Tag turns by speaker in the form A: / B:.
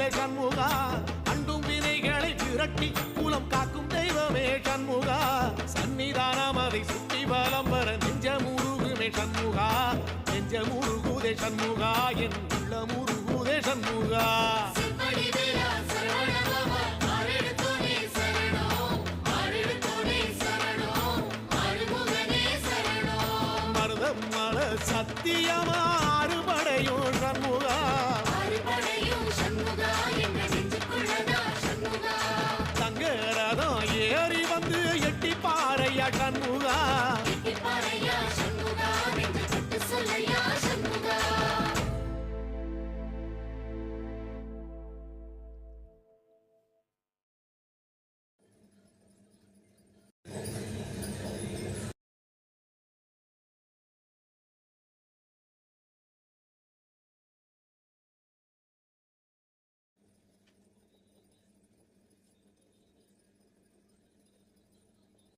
A: முருகுதே சண்முகா அண்டும் வினைகளை விரட்டி குலம் காக்கும் தெய்வமே சண்முகா சன்னிதானம் அதை சுற்றி பலம் வர நெஞ்ச முருகுமே சண்முகா நெஞ்ச முருகுதே சண்முகா என் உள்ள முருகுதே சண்முகா